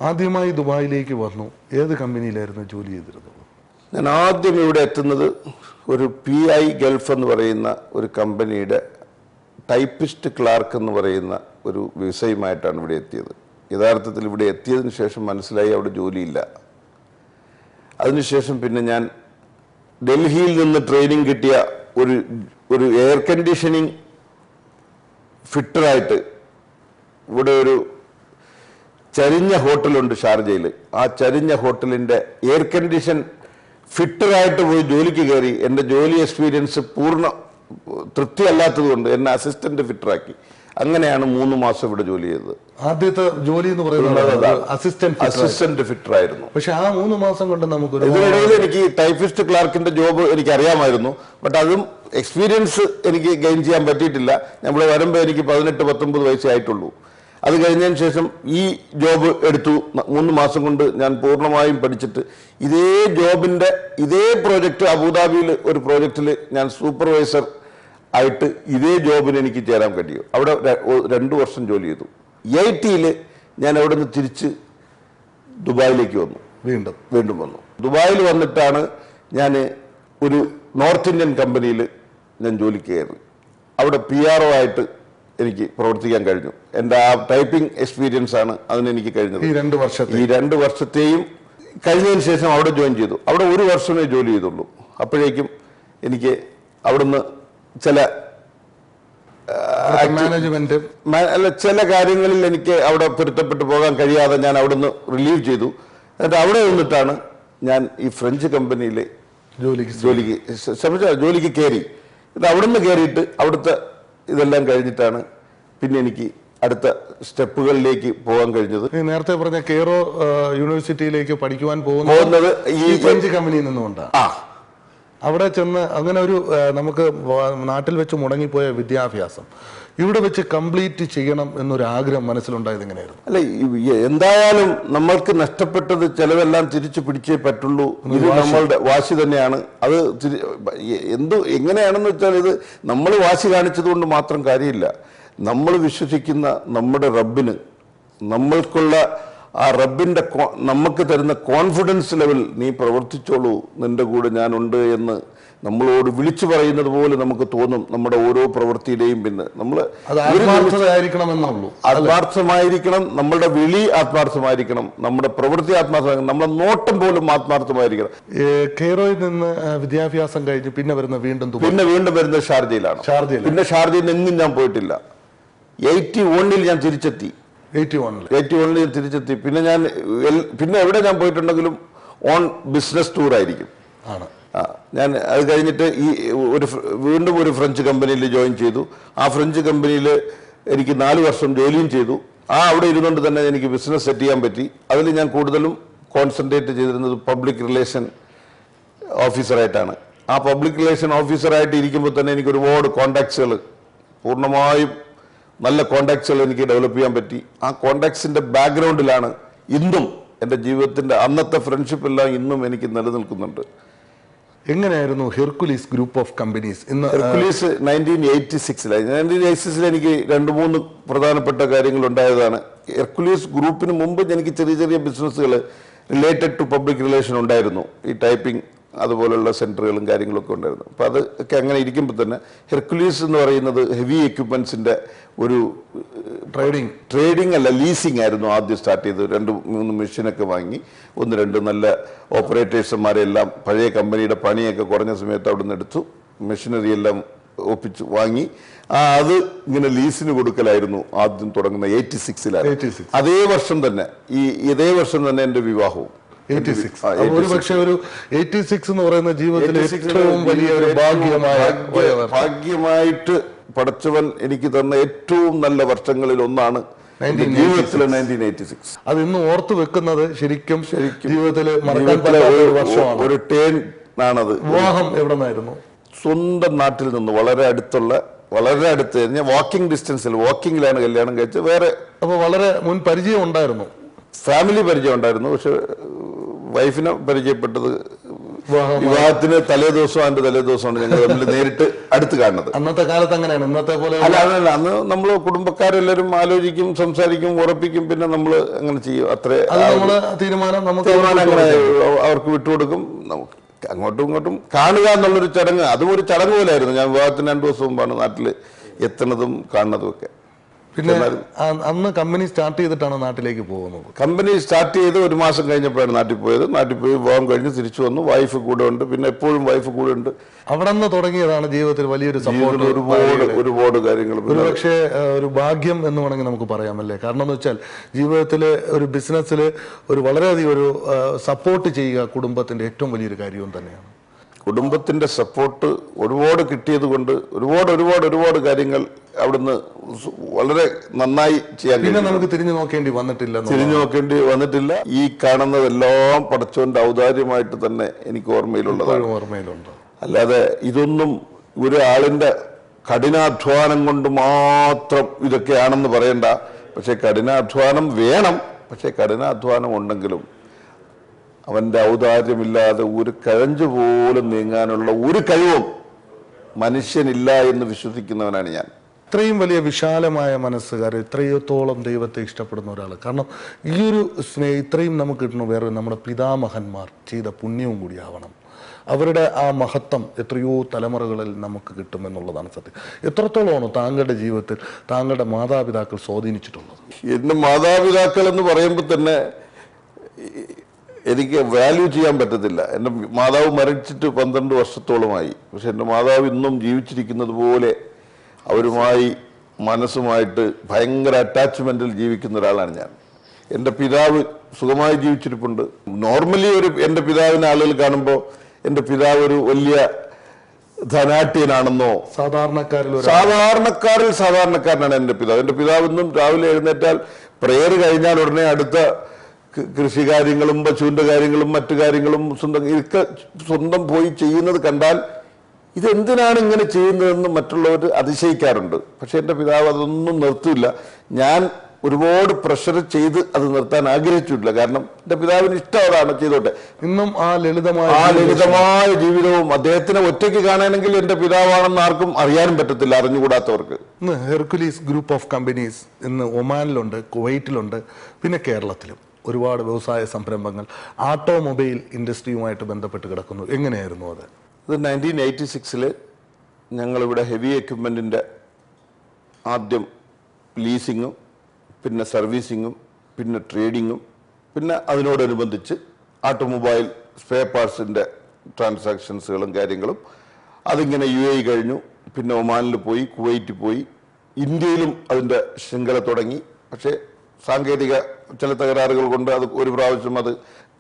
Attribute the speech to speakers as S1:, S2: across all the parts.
S1: ആദ്യമായി ദുബായിലേക്ക് വന്നു. ഏത് കമ്പനിയിലായിരുന്നു ജോലി ചെയ്തിരുന്നത്?
S2: ഞാൻ ആദ്യം ഇവിടെ എത്തുന്നത് ഒരു PI ഗൾഫ് എന്ന് പറയുന്ന ഒരു കമ്പനിയുടെ ടൈപ്പിസ്റ്റ് ക്ലാർക്ക് എന്ന് പറയുന്ന ഒരു വിസയുമായിട്ടാണ് ഇവിടെ എത്തിയത്. യഥാർത്ഥത്തിൽ ഇവിടെ എത്തിയതിന് ശേഷം മനസ്സിലായി അവിടെ ജോലിയില്ല. അതിനുശേഷം പിന്നെ ഞാൻ ഡൽഹിയിൽ നിന്ന് ട്രെയിനിങ് കിട്ടിയ ഒരു എയർ കണ്ടീഷനിങ് ഫിറ്ററായിട്ട് ഇവിടെ ഒരു ചരിഞ്ഞ ഹോട്ടലുണ്ട് ഷാർജയിൽ. ആ ചരിഞ്ഞ ഹോട്ടലിൻ്റെ എയർ കണ്ടീഷൻ ഫിറ്ററായിട്ട് പോയി ജോലിക്ക് കയറി. എൻ്റെ ജോലി എക്സ്പീരിയൻസ് പൂർണ്ണ തൃപ്തിയല്ലാത്തത് കൊണ്ട് എന്നെ അസിസ്റ്റന്റ് ഫിറ്ററാക്കി. അങ്ങനെയാണ് 3 മാസം ഇവിടെ ജോലി ചെയ്തത്.
S1: ആദ്യത്തെ ജോലി എന്ന് പറയുന്നത്
S2: അസിസ്റ്റന്റ് ഫിറ്റർ ആയിരുന്നു.
S1: പക്ഷെ ആ 3 മാസം കൊണ്ട് നമുക്ക്
S2: ഇതിനിടയിൽ എനിക്ക് ടൈപ്പിസ്റ്റ് ക്ലാർക്കിന്റെ ജോബ് എനിക്ക് അറിയാമായിരുന്നു. ബട്ട് അതും എക്സ്പീരിയൻസ് എനിക്ക് ഗെയിൻ ചെയ്യാൻ പറ്റിയിട്ടില്ല. നമ്മൾ വരുമ്പോൾ എനിക്ക് 18-19 വയസ്സേ ആയിട്ടുള്ളൂ. അത് കഴിഞ്ഞതിന് ശേഷം ഈ ജോബ് എടുത്തു. 3 മാസം കൊണ്ട് ഞാൻ പൂർണ്ണമായും പഠിച്ചിട്ട് ഇതേ ജോബിന്റെ ഇതേ പ്രോജക്റ്റ് അബുദാബിയിൽ ഒരു പ്രോജക്റ്റിൽ ഞാൻ സൂപ്പർവൈസർ ആയിട്ട് ഇതേ ജോബിന് എനിക്ക് ചേരാൻ കഴിയും. അവിടെ 2 വർഷം ജോലി ചെയ്തു. 80-ൽ ഞാൻ അവിടെ നിന്ന് തിരിച്ച് ദുബായിലേക്ക് വന്നു. വീണ്ടും വന്നു. ദുബായിൽ വന്നിട്ടാണ് ഞാൻ ഒരു നോർത്ത് ഇന്ത്യൻ കമ്പനിയിൽ ഞാൻ ജോലിക്ക് കയറി. അവിടെ PRO ആയിട്ട് എനിക്ക് പ്രവർത്തിക്കാൻ കഴിഞ്ഞു. എൻ്റെ ആ ടൈപ്പിംഗ് എക്സ്പീരിയൻസ് ആണ് അതിനെനിക്ക് കഴിഞ്ഞത്. ഈ 2 വർഷത്തെയും കഴിഞ്ഞതിന് ശേഷം അവിടെ ജോയിൻ ചെയ്തു. അവിടെ 1 വർഷമേ ജോലി ചെയ്തുള്ളൂ. അപ്പോഴേക്കും എനിക്ക് അവിടുന്ന് ചില ചില കാര്യങ്ങളിൽ എനിക്ക് അവിടെ പൊരുത്തപ്പെട്ടു പോകാൻ കഴിയാതെ ഞാൻ അവിടുന്ന് റിലീവ് ചെയ്തു. എന്നിട്ട് അവിടെ നിന്നിട്ടാണ് ഞാൻ ഈ ഫ്രഞ്ച് കമ്പനിയിൽ ജോലിക്ക് കയറി. എന്നിട്ട് അവിടുന്ന് കയറിയിട്ട് അവിടുത്തെ ഇതെല്ലാം കഴിഞ്ഞിട്ടാണ് പിന്നെ എനിക്ക് അടുത്ത സ്റ്റെപ്പുകളിലേക്ക് പോകാൻ കഴിഞ്ഞത്.
S1: നേരത്തെ പറഞ്ഞ കെയ്റോ യൂണിവേഴ്സിറ്റിയിലേക്ക് പഠിക്കുവാൻ പോകുന്നത് ഈ ഫ്രഞ്ച് കമ്പനിയിൽ നിന്നുകൊണ്ടാണ്. അവിടെ ചെന്ന് അങ്ങനെ ഒരു നമുക്ക് നാട്ടിൽ വെച്ച് മുടങ്ങിപ്പോയ വിദ്യാഭ്യാസം ഇവിടെ വെച്ച് കംപ്ലീറ്റ് ചെയ്യണം എന്നൊരു ആഗ്രഹം മനസ്സിലുണ്ടായത് എങ്ങനെയായിരുന്നു?
S2: അല്ല, എന്തായാലും നമ്മൾക്ക് നഷ്ടപ്പെട്ടത് ചിലവെല്ലാം തിരിച്ചു പിടിച്ചേ പറ്റുള്ളൂ. ഇത് നമ്മളുടെ വാശി തന്നെയാണ്. അത് എങ്ങനെയാണെന്ന് വെച്ചാൽ ഇത് നമ്മൾ വാശി കാണിച്ചത് കൊണ്ട് മാത്രം കാര്യമില്ല. നമ്മൾ വിശ്വസിക്കുന്ന നമ്മുടെ റബ്ബിന് നമ്മൾക്കുള്ള ആ റബ്ബിന്റെ നമുക്ക് തരുന്ന കോൺഫിഡൻസ് ലെവൽ, നീ പ്രവർത്തിച്ചോളൂ, നിന്റെ കൂടെ ഞാനുണ്ട് എന്ന് നമ്മളോട് വിളിച്ചു പറയുന്നത് പോലെ നമുക്ക് തോന്നും. നമ്മുടെ ഓരോ പ്രവൃത്തിയുടെയും പിന്നെ നമ്മൾ ആത്മാർത്ഥമായിരിക്കണം. നമ്മളുടെ വിളി ആത്മാർത്ഥമായിരിക്കണം, നമ്മുടെ പ്രവൃത്തി ആത്മാർത്ഥമായിരിക്കണം, നമ്മുടെ നോട്ടം പോലും ആത്മാർത്ഥമായിരിക്കണം.
S1: കെയ്റോയിൽ നിന്ന് വിദ്യാഭ്യാസം കഴിഞ്ഞ് പിന്നെ
S2: വീണ്ടും വരുന്നത് ഷാർജയിലാണ്. പിന്നെ ഷാർജയിൽ എങ്ങും ഞാൻ പോയിട്ടില്ല. 81-ൽ ഞാൻ തിരിച്ചെത്തി. 81-ൽ ഞാൻ തിരിച്ചെത്തി. പിന്നെ എവിടെ ഞാൻ പോയിട്ടുണ്ടെങ്കിലും ഓൺ ബിസിനസ് ടൂർ ആയിരിക്കും. ഞാൻ അത് കഴിഞ്ഞിട്ട് വീണ്ടും ഒരു ഫ്രഞ്ച് കമ്പനിയിൽ ജോയിൻ ചെയ്തു. ആ ഫ്രഞ്ച് കമ്പനിയിൽ എനിക്ക് 4 വർഷം ജോലിയും ചെയ്തു. അവിടെ ഇരുന്നുകൊണ്ട് തന്നെ എനിക്ക് ബിസിനസ് സെറ്റ് ചെയ്യാൻ പറ്റി. അതിൽ ഞാൻ കൂടുതലും കോൺസെൻട്രേറ്റ് ചെയ്തിരുന്നത് പബ്ലിക് റിലേഷൻ ഓഫീസറായിട്ടാണ്. ആ പബ്ലിക് റിലേഷൻ ഓഫീസറായിട്ട് ഇരിക്കുമ്പോൾ തന്നെ എനിക്ക് ഒരുപാട് കോണ്ടാക്ട്സുകൾ, പൂർണ്ണമായും നല്ല കോണ്ടാക്ട്സുകൾ എനിക്ക് ഡെവലപ്പ് ചെയ്യാൻ പറ്റി. ആ കോണ്ടാക്ട്സിന്റെ ബാക്ക്ഗ്രൗണ്ടിലാണ് ഇന്നും എൻ്റെ ജീവിതത്തിന്റെ അന്നത്തെ ഫ്രണ്ട്ഷിപ്പ് എല്ലാം ഇന്നും എനിക്ക് നിലനിൽക്കുന്നുണ്ട്.
S1: എങ്ങനെയായിരുന്നു Hercules group of companies?
S2: Hercules 1986 എനിക്ക് 2-3 പ്രധാനപ്പെട്ട കാര്യങ്ങൾ ഉണ്ടായതാണ്. ഹെർക്കുലീസ് ഗ്രൂപ്പിന് മുമ്പ് എനിക്ക് ചെറിയ ചെറിയ ബിസിനസ്സുകൾ റിലേറ്റഡ് ടു പബ്ലിക് റിലേഷൻ ഉണ്ടായിരുന്നു. ഈ ടൈപ്പിംഗ് അതുപോലുള്ള സെന്ററുകളും കാര്യങ്ങളൊക്കെ ഉണ്ടായിരുന്നു. അപ്പോൾ അതൊക്കെ അങ്ങനെ ഇരിക്കുമ്പോൾ തന്നെ ഹെർക്കുലീസ് എന്ന് പറയുന്നത് ഹെവി എക്യുപ്മെന്റ്സിന്റെ ഒരു ട്രേഡിംഗ് അല്ല, ലീസിംഗ് ആയിരുന്നു ആദ്യം സ്റ്റാർട്ട് ചെയ്തത്. 2-3 മെഷീനൊക്കെ വാങ്ങി 1-2 നല്ല ഓപ്പറേറ്റേഴ്സുമാരെ എല്ലാം പഴയ കമ്പനിയുടെ പണിയൊക്കെ കുറഞ്ഞ സമയത്ത് അവിടെ നിന്ന് എടുത്തു, മെഷീനറി എല്ലാം ഒപ്പിച്ച് വാങ്ങി അത് ഇങ്ങനെ ലീസിന് കൊടുക്കലായിരുന്നു ആദ്യം തുടങ്ങുന്ന 86-ലാണ്. അതേ വർഷം തന്നെ എൻ്റെ വിവാഹവും.
S1: 86 ഒരു 86 എന്ന് പറയുന്ന ജീവിതത്തിലെ ഏറ്റവും വലിയ ഒരു
S2: ഭാഗ്യമായിട്ട് പടച്ചവൻ എനിക്ക് തന്ന ഏറ്റവും നല്ല വർഷങ്ങളിൽ ഒന്നാണ് ജീവിതത്തിലെ 1986.
S1: അത് ഇന്ന് ഓർത്തു വെക്കുന്നത് ശരിക്കും ജീവിതത്തിലെ
S2: ഒരു ടേൺ ആണത്.
S1: വിവാഹം എവിടെ നിന്നായിരുന്നു?
S2: സ്വന്തം നാട്ടിൽ നിന്ന് വളരെ അടുത്ത് വാക്കിംഗ് ഡിസ്റ്റൻസിൽ, വാക്കിങ്ങിലാണ് കല്യാണം കഴിച്ചത്.
S1: അപ്പൊ വളരെ മുൻ പരിചയം ഉണ്ടായിരുന്നു,
S2: ഫാമിലി പരിചയം ഉണ്ടായിരുന്നു. പക്ഷെ വൈഫിനെ പരിചയപ്പെട്ടത് വിവാഹത്തിന് തലേദിവസം അതിന്റെ തലേദിവസമാണ് ഞങ്ങൾ തമ്മിൽ നേരിട്ട് അടുത്ത് കാണുന്നത്.
S1: അന്നത്തെ കാലത്ത് അങ്ങനെയാണ്, ഇന്നത്തെ പോലെ
S2: അല്ല. അതല്ല, അന്ന് നമ്മൾ കുടുംബക്കാരെല്ലാവരും ആലോചിക്കും, സംസാരിക്കും, ഉറപ്പിക്കും, പിന്നെ നമ്മൾ അങ്ങനെ ചെയ്യും. അത്രേ
S1: തീരുമാനം
S2: അങ്ങനെ അവർക്ക് വിട്ടുകൊടുക്കും. നമുക്ക് അങ്ങോട്ടും ഇങ്ങോട്ടും കാണുക എന്നുള്ളൊരു ചടങ്ങ്, അതും ഒരു ചടങ്ങ് പോലെയായിരുന്നു. ഞാൻ വിവാഹത്തിന് 2 ദിവസം മുമ്പാണ് നാട്ടിൽ എത്തുന്നതും കാണുന്നതും ഒക്കെ.
S1: പിന്നെ അന്ന് കമ്പനി സ്റ്റാർട്ട് ചെയ്തിട്ടാണ് നാട്ടിലേക്ക് പോകുന്നത്.
S2: കമ്പനി സ്റ്റാർട്ട് ചെയ്ത് 1 മാസം കഴിഞ്ഞപ്പോഴാണ് നാട്ടിൽ പോയത്. നാട്ടിൽ പോയി വിവാഹം കഴിഞ്ഞ് തിരിച്ചു വന്നു. വൈഫ് കൂടെ ഉണ്ട്, പിന്നെ എപ്പോഴും വൈഫ് കൂടെ ഉണ്ട്.
S1: അവിടെ നിന്ന് തുടങ്ങിയതാണ് ജീവിതത്തിൽ വലിയൊരു സപ്പോർട്ട്.
S2: ഒരുപാട് കാര്യങ്ങൾ,
S1: ഒരുപക്ഷെ ഒരു ഭാഗ്യം എന്ന് വേണമെങ്കിൽ നമുക്ക് പറയാമല്ലേ. കാരണം എന്ന് വെച്ചാൽ ജീവിതത്തിൽ ഒരു ബിസിനസ്സിൽ ഒരു വളരെയധികം ഒരു സപ്പോർട്ട് ചെയ്യുക കുടുംബത്തിന്റെ ഏറ്റവും വലിയൊരു കാര്യവും തന്നെയാണ്.
S2: കുടുംബത്തിന്റെ സപ്പോർട്ട് ഒരുപാട് കിട്ടിയത് കൊണ്ട് ഒരുപാട് കാര്യങ്ങൾ അവിടുന്ന് വളരെ നന്നായി ചെയ്യാൻ.
S1: പിന്നെ നമുക്ക് തിരിഞ്ഞു നോക്കേണ്ടി
S2: വന്നിട്ടില്ല. ഈ കാണുന്നതെല്ലാം പടച്ചോന്റെ ഔദാര്യമായിട്ട് തന്നെ എനിക്ക്
S1: ഓർമ്മയിലുണ്ട്.
S2: അല്ലാതെ ഇതൊന്നും ഒരാളിന്റെ കഠിനാധ്വാനം കൊണ്ട് മാത്രം ഇതൊക്കെയാണെന്ന് പറയണ്ട. പക്ഷെ കഠിനാധ്വാനം വേണം. പക്ഷെ കഠിനാധ്വാനം ഉണ്ടെങ്കിലും അവന്റെ ഔദാര്യമില്ലാതെ ഒരു കഴഞ്ചു പോലും നീങ്ങാനുള്ള ഒരു കഴിവും മനുഷ്യനില്ല എന്ന് വിശ്വസിക്കുന്നവനാണ് ഞാൻ.
S1: ഇത്രയും വലിയ വിശാലമായ മനസ്സുകാർ, ഇത്രത്തോളം ദൈവത്തെ ഇഷ്ടപ്പെടുന്ന ഒരാൾ. കാരണം ഈ ഒരു ഇത്രയും നമുക്ക് കിട്ടണം വേറെ നമ്മുടെ പിതാമഹന്മാർ ചെയ്ത പുണ്യവും കൂടി ആവണം. അവരുടെ ആ മഹത്വം എത്രയോ തലമുറകളിൽ നമുക്ക് കിട്ടുമെന്നുള്ളതാണ് സത്യം. എത്രത്തോളമാണ് താങ്കളുടെ ജീവിതത്തിൽ താങ്കളുടെ മാതാപിതാക്കൾ സ്വാധീനിച്ചിട്ടുള്ളത്?
S2: എന്റെ മാതാപിതാക്കൾ എന്ന് പറയുമ്പോൾ തന്നെ എനിക്ക് വാല്യൂ ചെയ്യാൻ പറ്റത്തില്ല. എൻ്റെ മാതാവ് മരിച്ചിട്ട് 12 വർഷത്തോളമായി. പക്ഷെ എൻ്റെ മാതാവ് ഇന്നും ജീവിച്ചിരിക്കുന്നത് പോലെ അവരുമായി മനസ്സുമായിട്ട് ഭയങ്കര അറ്റാച്ച്മെന്റിൽ ജീവിക്കുന്ന ഒരാളാണ് ഞാൻ. എൻ്റെ പിതാവ് സുഖമായി ജീവിച്ചിരിപ്പുണ്ട്. നോർമലി എൻ്റെ പിതാവിനെ ആളുകൾ കാണുമ്പോൾ എൻ്റെ പിതാവ് ഒരു വലിയ ധനാട്യനാണെന്നോ, സാധാരണക്കാരനാണ് എൻ്റെ പിതാവ്. എൻ്റെ പിതാവ് ഇന്നും രാവിലെ എഴുന്നേറ്റാൽ പ്രേയർ കഴിഞ്ഞാൽ ഉടനെ അടുത്ത കൃഷി കാര്യങ്ങളും പശുവിന്റെ കാര്യങ്ങളും മറ്റു കാര്യങ്ങളും സ്വന്തം പോയി ചെയ്യുന്നത് കണ്ടാൽ ഇതെന്തിനാണ് ഇങ്ങനെ ചെയ്യുന്നതെന്ന് മറ്റുള്ളവർ അതിശയിക്കാറുണ്ട്. പക്ഷെ എൻ്റെ പിതാവ് അതൊന്നും നിർത്തില്ല. ഞാൻ ഒരുപാട് പ്രഷർ ചെയ്ത് അത് നിർത്താൻ ആഗ്രഹിച്ചിട്ടില്ല. കാരണം എൻ്റെ പിതാവിന് ഇഷ്ടം അതാണ്, ചെയ്തോട്ടെ.
S1: ഇന്നും ആ ലളിതമായ
S2: ജീവിതവും അദ്ദേഹത്തിനെ ഒറ്റയ്ക്ക് കാണാനെങ്കിൽ എൻ്റെ പിതാവാണെന്ന് ആർക്കും അറിയാനും പറ്റത്തില്ല, അറിഞ്ഞുകൂടാത്തവർക്ക്.
S1: ഇന്ന് ഹെർക്കുലീസ് ഗ്രൂപ്പ് ഓഫ് കമ്പനീസ് ഇന്ന് ഒമാനിലുണ്ട്, കുവൈറ്റിലുണ്ട്, പിന്നെ കേരളത്തിലും ഒരുപാട് വ്യവസായ സംരംഭങ്ങൾ ഓട്ടോമൊബൈൽ ഇൻഡസ്ട്രിയുമായിട്ട് ബന്ധപ്പെട്ട് കിടക്കുന്നു. എങ്ങനെയായിരുന്നു അത്?
S2: 1986 ഞങ്ങളിവിടെ ഹെവി എക്യുപ്മെന്റിന്റെ ആദ്യം ലീസിങ്ങും പിന്നെ സർവീസിങ്ങും പിന്നെ ട്രേഡിങ്ങും പിന്നെ അതിനോടനുബന്ധിച്ച് ഓട്ടോമൊബൈൽ സ്പെയർ പാർട്സിന്റെ ട്രാൻസാക്ഷൻസുകളും കാര്യങ്ങളും അതിങ്ങനെ UAE കഴിഞ്ഞു. പിന്നെ ഒമാനിൽ പോയി, കുവൈറ്റിൽ പോയി, ഇന്ത്യയിലും അതിന്റെ ശൃംഖല തുടങ്ങി. പക്ഷേ സാങ്കേതിക ചില തകരാറുകൾ കൊണ്ട് അത് ഒരു പ്രാവശ്യം അത്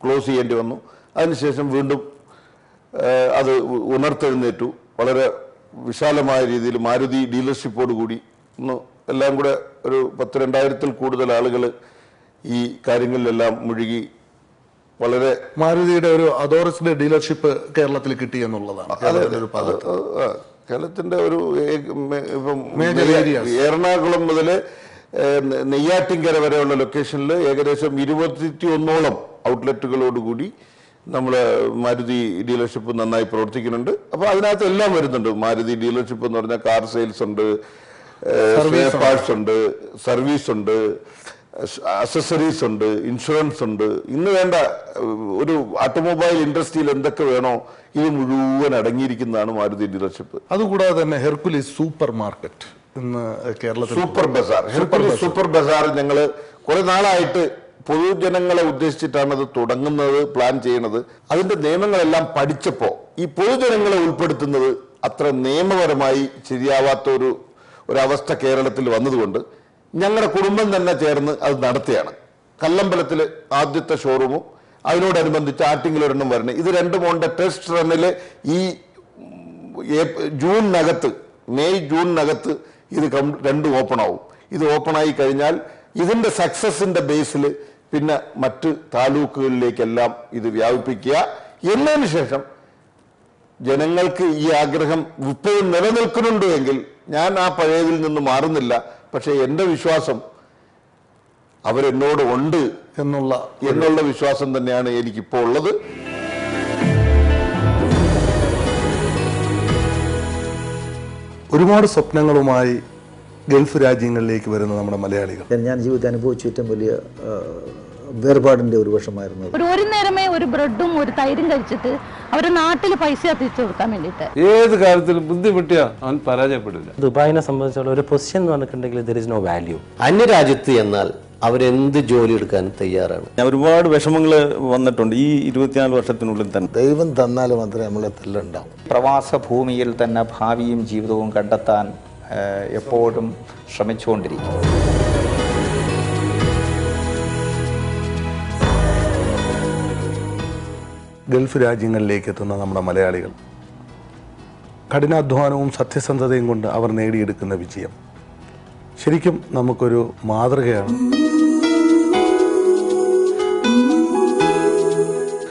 S2: ക്ലോസ് ചെയ്യേണ്ടി വന്നു. അതിനുശേഷം വീണ്ടും അത് ഉണർത്തെഴുന്നേറ്റു. വളരെ വിശാലമായ രീതിയിൽ മാരുതി ഡീലർഷിപ്പോട് കൂടി ഒന്ന് എല്ലാം കൂടെ ഒരു 10,000-2000 കൂടുതൽ ആളുകൾ ഈ കാര്യങ്ങളിലെല്ലാം മുഴുകി. വളരെ
S1: മാരുതിയുടെ ഒരു അതോറിറ്റിയുടെ ഡീലർഷിപ്പ് കേരളത്തിൽ കിട്ടി എന്നുള്ളതാണ്.
S2: കേരളത്തിന്റെ ഒരു എറണാകുളം മുതൽ നെയ്യാറ്റിൻകര വരെയുള്ള ലൊക്കേഷനിൽ ഏകദേശം 21ഓളം ഔട്ട്ലെറ്റുകളോടുകൂടി നമ്മൾ മാരുതി ഡീലർഷിപ്പ് നന്നായി പ്രവർത്തിക്കുന്നുണ്ട്. അപ്പോൾ അതിനകത്ത് എല്ലാം വരുന്നുണ്ട്. മാരുതി ഡീലർഷിപ്പ് എന്ന് പറഞ്ഞാൽ കാർ സെയിൽസ് ഉണ്ട്, സ്പെയർ പാർട്സ് ഉണ്ട്, സർവീസ് ഉണ്ട്, അക്സസറീസ് ഉണ്ട്, ഇൻഷുറൻസ് ഉണ്ട്. ഇന്ന് വേണ്ട ഒരു ഓട്ടോമൊബൈൽ ഇൻഡസ്ട്രിയിൽ എന്തൊക്കെ വേണോ ഇത് മുഴുവൻ അടങ്ങിയിരിക്കുന്നതാണ് മാരുതി ഡീലർഷിപ്പ്.
S1: അതുകൂടാതെ തന്നെ ഹെർക്കുലീസ് സൂപ്പർ മാർക്കറ്റ് ഇന്ന് കേരളത്തിൽ
S2: super Bazar, Hercules super Bazar ഞങ്ങൾ കുറെ നാളായിട്ട് പൊതുജനങ്ങളെ ഉദ്ദേശിച്ചിട്ടാണ് അത് തുടങ്ങുന്നത്, പ്ലാൻ ചെയ്യുന്നത്. അതിന്റെ നിയമങ്ങളെല്ലാം പഠിച്ചപ്പോൾ ഈ പൊതുജനങ്ങളെ ഉൾപ്പെടുത്തുന്നത് അത്ര നിയമപരമായി ശരിയാവാത്ത ഒരവസ്ഥ കേരളത്തിൽ വന്നതുകൊണ്ട് ഞങ്ങളുടെ കുടുംബം തന്നെ ചേർന്ന് അത് നടത്തിയാണ്. കല്ലമ്പലത്തിൽ ആദ്യത്തെ ഷോറൂമും അതിനോടനുബന്ധിച്ച് ആറ്റിങ്ങിലൊരെണ്ണം വരണം. ഇത് രണ്ടും കൊണ്ട് ടെസ്റ്റ് റണ്ണിൽ ഈ മെയ് ജൂണിനകത്ത് ഇത് രണ്ടും ഓപ്പൺ ആവും. ഇത് ഓപ്പൺ ആയി കഴിഞ്ഞാൽ ഇതിന്റെ സക്സസിന്റെ ബേസിൽ പിന്നെ മറ്റ് താലൂക്കുകളിലേക്കെല്ലാം ഇത് വ്യാപിപ്പിക്കുക. എന്നതിന് ശേഷം ജനങ്ങൾക്ക് ഈ ആഗ്രഹം ഇപ്പോഴും നിലനിൽക്കുന്നുണ്ട് എങ്കിൽ ഞാൻ ആ പഴയതിൽ നിന്ന് മാറുന്നില്ല. പക്ഷെ എൻ്റെ വിശ്വാസം അവരെന്നോട് ഉണ്ട് എന്നുള്ള വിശ്വാസം തന്നെയാണ് എനിക്കിപ്പോൾ ഉള്ളത്.
S1: ഒരുപാട് സ്വപ്നങ്ങളുമായി ഗൾഫ് രാജ്യങ്ങളിലേക്ക് വരുന്ന നമ്മുടെ മലയാളികൾ.
S3: ഞാൻ ജീവിതത്തിൽ അനുഭവിച്ച ഏറ്റവും വലിയ വേർപാടിൻ്റെ ഒരു വർഷമായിരുന്നു.
S4: ഒരു നേരമേ ഒരു ബ്രെഡും ഒരു തൈരും കഴിച്ചിട്ട് അവരുടെ നാട്ടിൽ പൈസ എത്തിച്ചു കൊടുക്കാൻ വേണ്ടിയിട്ട്
S5: ഏത് കാര്യത്തിലും ബുദ്ധിമുട്ടിയാ അവൻ പരാജയപ്പെടില്ല.
S6: ദുബായിനെ സംബന്ധിച്ചുള്ള ഒരു പൊസിഷൻ എന്ന് പറഞ്ഞിട്ടുണ്ടെങ്കിൽ ദർ ഇസ് നോ വാല്യൂ.
S7: അന്യരാജ്യത്ത് എന്നാൽ അവരെന്ത് ജോലി എടുക്കാൻ തയ്യാറാണ്.
S8: ഒരുപാട് വിഷമങ്ങൾ വന്നിട്ടുണ്ട് ഈ 24 വർഷത്തിനുള്ളിൽ തന്നെ.
S3: ദൈവം തന്നാൽ മാത്രമേ നമ്മളെ തെല്ലുണ്ടാവും.
S9: പ്രവാസ ഭൂമിയിൽ തന്നെ ഭാവിയും ജീവിതവും കണ്ടെത്താൻ എപ്പോഴും ശ്രമിച്ചുകൊണ്ടിരിക്കും.
S1: ഗൾഫ് രാജ്യങ്ങളിലേക്ക് എത്തുന്ന നമ്മുടെ മലയാളികൾ കഠിനാധ്വാനവും സത്യസന്ധതയും കൊണ്ട് അവർ നേടിയെടുക്കുന്ന വിജയം ശരിക്കും നമുക്കൊരു മാതൃകയാണ്.